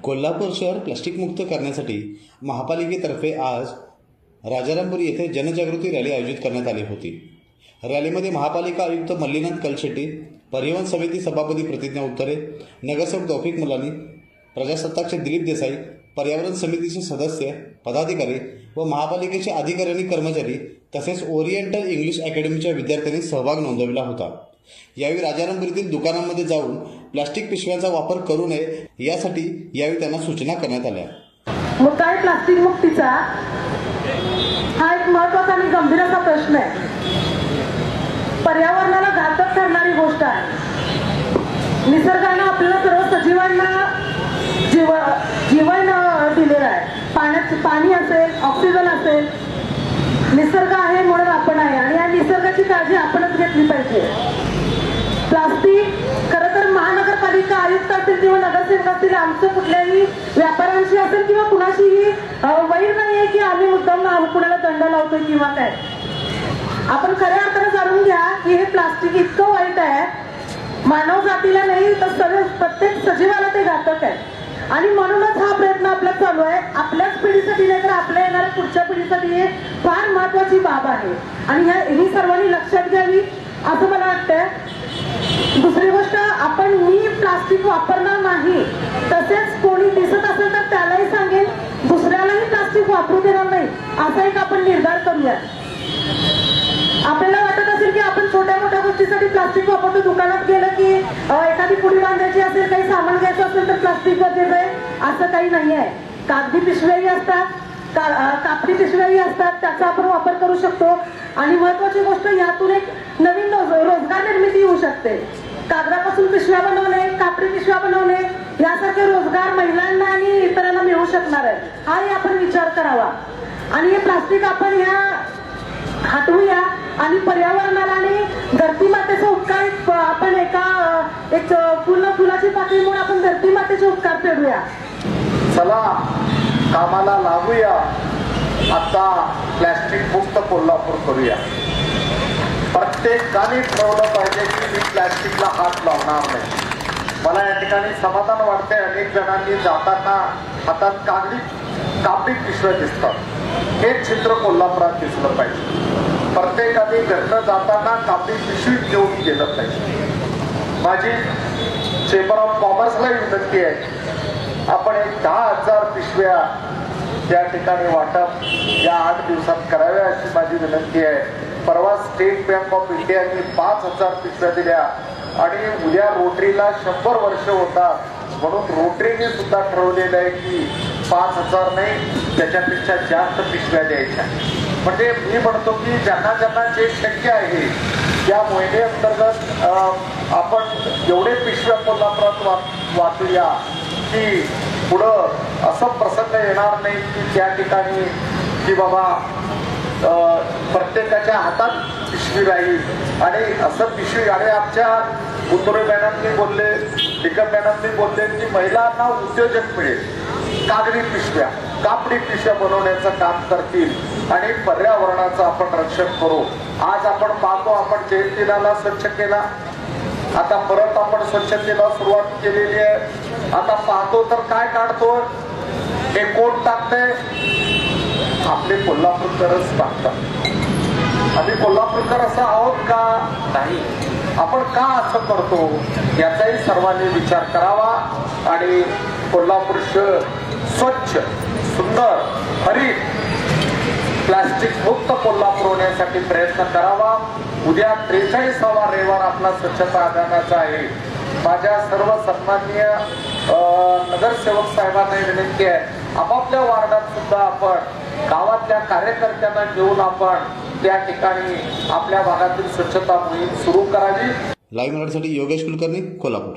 कोल्हापूर शहर प्लास्टिक मुक्त करण्यासाठी महापालिकेतर्फे आज राजारामपुर येथे जनजागृती रॅली आयोजित करण्यात आली होती। रॅलीमध्ये महापालिका आयुक्त मल्लीनाथ कलशेट्टी, परिवहन समिती सभापती प्रतिज्ञा उत्तरे, नगरसेवक तौफिक मुलानी, प्रजासत्ताकचे दिलीप देसाई, पर्यावरण समितीचे सदस्य, पदाधिकारी व महापालिकेचे अधिकारी आणि कर्मचारी तसेच ओरिएंटल इंग्लिश अकॅडमीच्या विद्यार्थ्यांनी सहभाग नोंदवला होता। यावेळी राजारामपुरीतील दुकानांमध्ये जाऊन प्लास्टिक पिशव्यांचा वापर करू नये यासाठी यावेळी त्यांना सूचना करण्यात आल्या। मुद्दा प्लास्टिक मुक्तीचा हा एक महत्त्वाचा आणि गंभीर असा प्रश्न आहे। पर्यावरणाला घातक ठरणारी गोष्ट आहे। निसर्गाने आपल्याला सर्व सजीवांना जीवन दिलेलं आहे। पाणी असेल, ऑक्सिजन असेल, निसर्ग आहे म्हणून आपण आहे आणि या निसर्गाची काळजी आपणच घेतली पाहिजे। प्लास्टिक खरं तर महानगरपालिका आयुक्त असतील किंवा नगरसेवक असतील, आमचं कुठल्याही व्यापाऱ्यांशी असेल किंवा कुणाशीही वैर नाही आहे की आम्ही मुद्दाम कुणाला दंड लावतोय किंवा काय। आपण खऱ्या अर्थाने जाणून घ्या की हे प्लास्टिक इतकं वाईट आहे, मानव जातीला नाही तर सर्व प्रत्येक सजीवाला ते घातक आहे। आणि म्हणूनच हा प्रयत्न आपला चालू आहे। आपल्याच पिढीसाठी नाही तर आपल्या येणाऱ्या पुढच्या पिढीसाठी हे फार महत्वाची बाब आहे आणि ही सर्वांनी लक्षात घ्यावी असं मला वाटतंय। दुसरी गोष्ट, मी प्लास्टिक वापरणार नाही, तसेच कोणी दिसत असेल तर त्यालाही सांगेन दुसऱ्यालाही प्लास्टिक वापरू देणार नाही असा एक आपण निर्धार करूया। आपल्याला वाटत असेल की आपण छोट्या मोठ्या गोष्टीसाठी प्लास्टिक वापरतो, दुकानात गेलं की एखादी पुडी बांधायची असेल, काही सामान घ्यायचं असेल तर प्लास्टिक गरजेचं आहे असं काही नाही आहे। कागदी पिशव्याही असतात, कापडी पिशव्याही असतात, त्याचा आपण वापर करू शकतो। आणि महत्वाची गोष्ट, यातून एक नवीन रोजगार निर्मिती होऊ शकते। कागदापासून पिशव्या बनवणे, कापडी पिशव्या बनवणे यासारखे रोजगार महिलांना आणि इतरांना मिळू शकणार आहे, हाही आपण विचार करावा। आणि हे प्लास्टिक आपण हटवूया आणि पर्यावरणाला आणि धरती मातेचा उपकार आपण एक फुलाची पाकळी म्हणून आपण धरती मातेचे उपकार फेडूया। चला कामाला लागूया, आता प्लास्टिक मुक्त कोल्हापूर करूया। प्रत्येकाने ठरवलं पाहिजे की मी प्लास्टिकला हात लावणार नाही। मला या ठिकाणी समाधान वाटते, अनेक जणांनी जाताना हातात कापडी पिशव्या दिसतात, हे चित्र कोल्हापुरात दिसलं पाहिजे। प्रत्येकाने घरनं जाताना कापडी पिशवी घेऊन गेलं पाहिजे। माझी चेंबर ऑफ कॉमर्सला विनंती आहे, आपण एक 10,000 पिशव्या त्या ठिकाणी वाटप या 8 दिवसात कराव्या अशी माझी विनंती आहे। परवा स्टेट बँक ऑफ इंडियाने 5,000 पिशव्या दिल्या आणि उद्या रोटरीला 100 वर्ष होतात म्हणून रोटरीने सुद्धा ठरवलेलं आहे की 5,000 नाही त्याच्यापेक्षा जास्त पिशव्या द्यायच्या। म्हणजे मी म्हणतो की ज्यांना ज्यांना जे शक्य आहे त्या मोहिमेअंतर्गत आपण एवढे पिशव्या कोल्हापुरात वाचूया की पुढं असं प्रसंग येणार नाही की त्या ठिकाणी की बाबा प्रत्येकाच्या हातात पिशवी राहील आणि असं पिशवी। आणि आमच्या उतरे मॅडमनी बोलले, टिकम मॅडमनी बोलले की महिलांना उद्योजक मिळेल, कागदी पिशव्या, कापडी पिशव्या बनवण्याचं काम करतील आणि पर्यावरणाचं आपण रक्षण करू। आज आपण पाहतो, आपण जयंतीला स्वच्छ केला, आता परत आपण स्वच्छतेला सुरुवात केलेली आहे। आता पाहतो तर काय काढतो, हे कोण टाकते, आपले कोल्हापूरकरच टाकतात। आम्ही कोल्हापूरकर असं आहोत का? नाही। आपण का असं करतो याचाही सर्वांनी विचार करावा आणि कोल्हापूर शहर स्वच्छ, सुंदर, हरित, प्लास्टिक मुक्त कोल्हापूर होण्यासाठी प्रयत्न करावा। उद्या 43वा रविवार आपला स्वच्छता अभियानाचा आहे। माझ्या सर्व सन्माननीय नगरसेवक साहेबांना विनंती आहे, आपापल्या वार्डात सुद्धा आपण गावातल्या कार्यकर्त्यांना घेऊन आपण त्या ठिकाणी आपल्या भागातील स्वच्छता मोहीम सुरू करावी। लाईव्ह मराठीसाठी योगेश कुलकर्णी, कोल्हापूर।